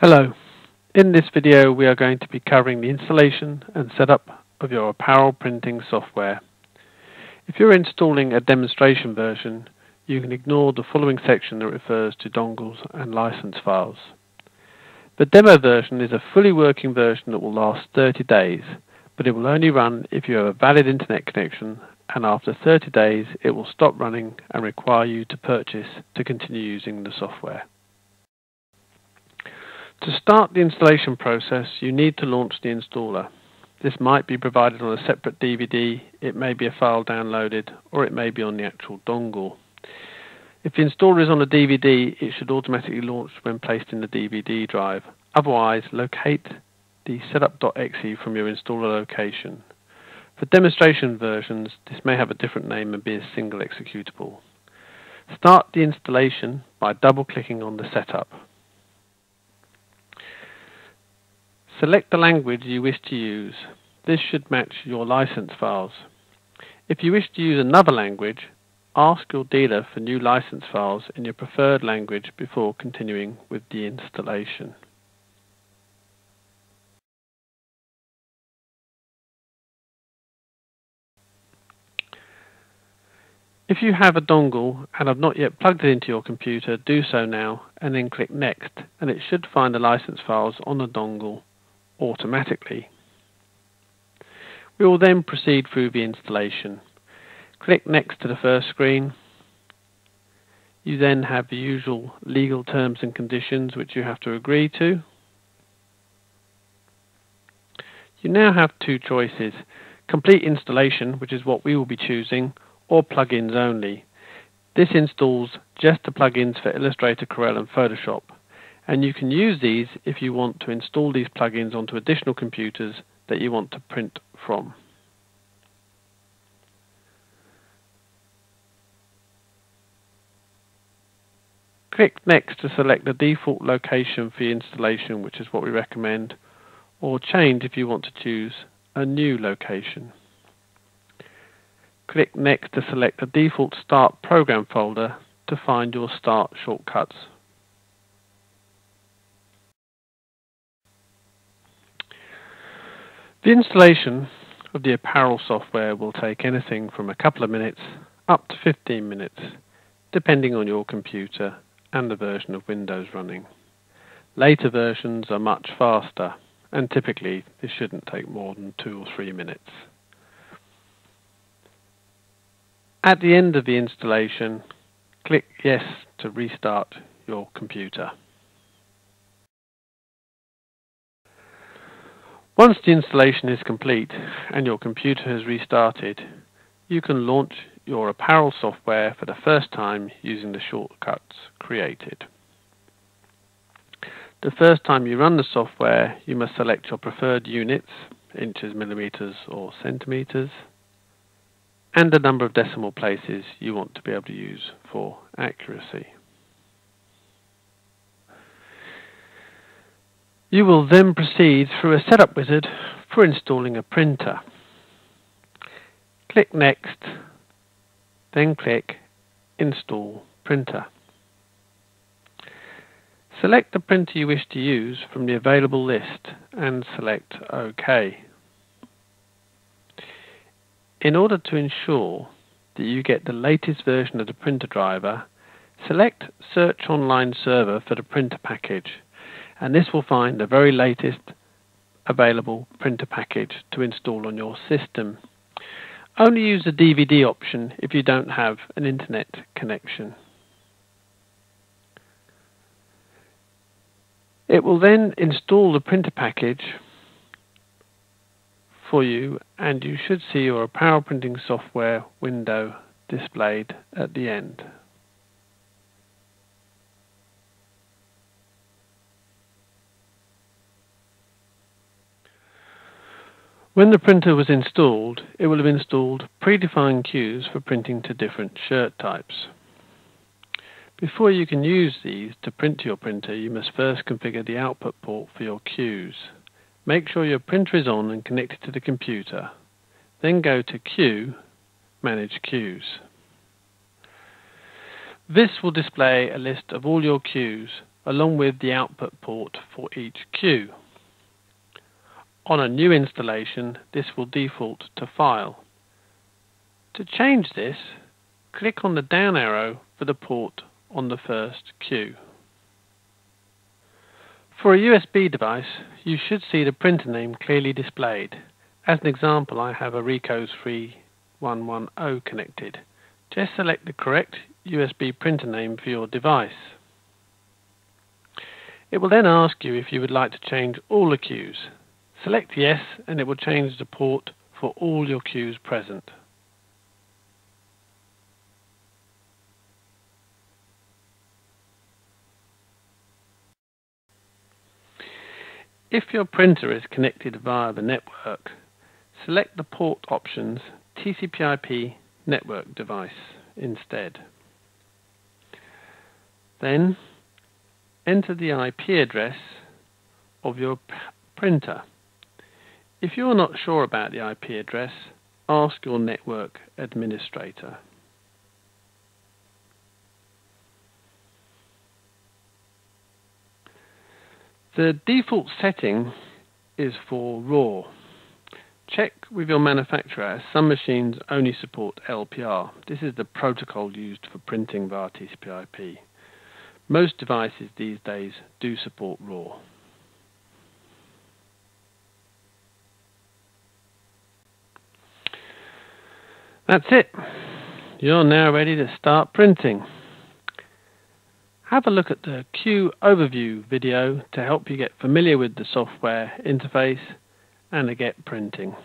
Hello. In this video we are going to be covering the installation and setup of your apparel printing software. If you're installing a demonstration version, you can ignore the following section that refers to dongles and license files. The demo version is a fully working version that will last 30 days, but it will only run if you have a valid internet connection, and after 30 days it will stop running and require you to purchase to continue using the software. To start the installation process, you need to launch the installer. This might be provided on a separate DVD, it may be a file downloaded, or it may be on the actual dongle. If the installer is on a DVD, it should automatically launch when placed in the DVD drive. Otherwise, locate the setup.exe from your installer location. For demonstration versions, this may have a different name and be a single executable. Start the installation by double-clicking on the setup. Select the language you wish to use. This should match your license files. If you wish to use another language, ask your dealer for new license files in your preferred language before continuing with the installation. If you have a dongle and have not yet plugged it into your computer, do so now and then click Next, and it should find the license files on the dongle automatically. We will then proceed through the installation. Click Next to the first screen. You then have the usual legal terms and conditions which you have to agree to. You now have two choices: complete installation, which is what we will be choosing, or plugins only. This installs just the plugins for Illustrator, Corel and Photoshop, and you can use these if you want to install these plugins onto additional computers that you want to print from. Click Next to select the default location for your installation, which is what we recommend, or change if you want to choose a new location. Click Next to select the default Start Program folder to find your Start shortcuts. The installation of the apparel software will take anything from a couple of minutes up to 15 minutes, depending on your computer and the version of Windows running. Later versions are much faster, and typically this shouldn't take more than 2 or 3 minutes. At the end of the installation, click Yes to restart your computer. Once the installation is complete and your computer has restarted, you can launch your apparel software for the first time using the shortcuts created. The first time you run the software, you must select your preferred units, inches, millimeters or centimeters, and the number of decimal places you want to be able to use for accuracy. You will then proceed through a setup wizard for installing a printer. Click Next, then click Install Printer. Select the printer you wish to use from the available list and select OK. In order to ensure that you get the latest version of the printer driver, select Search Online Server for the printer package, and this will find the very latest available printer package to install on your system. Only use the DVD option if you don't have an internet connection. It will then install the printer package for you, and you should see your apparel printing software window displayed at the end. When the printer was installed, it will have installed predefined cues for printing to different shirt types. Before you can use these to print to your printer, you must first configure the output port for your cues. Make sure your printer is on and connected to the computer. Then go to Queue, Manage Cues. This will display a list of all your cues along with the output port for each queue. On a new installation, this will default to File. To change this, click on the down arrow for the port on the first queue. For a USB device, you should see the printer name clearly displayed. As an example, I have a Ricoh 3110 connected. Just select the correct USB printer name for your device. It will then ask you if you would like to change all the queues. Select Yes, and it will change the port for all your queues present. If your printer is connected via the network, select the port options TCP/IP network device instead. Then enter the IP address of your printer. If you are not sure about the IP address, ask your network administrator. The default setting is for RAW. Check with your manufacturer, as some machines only support LPR. This is the protocol used for printing via TCP/IP. Most devices these days do support RAW. That's it. You're now ready to start printing. Have a look at the Queue Overview video to help you get familiar with the software interface and to get printing.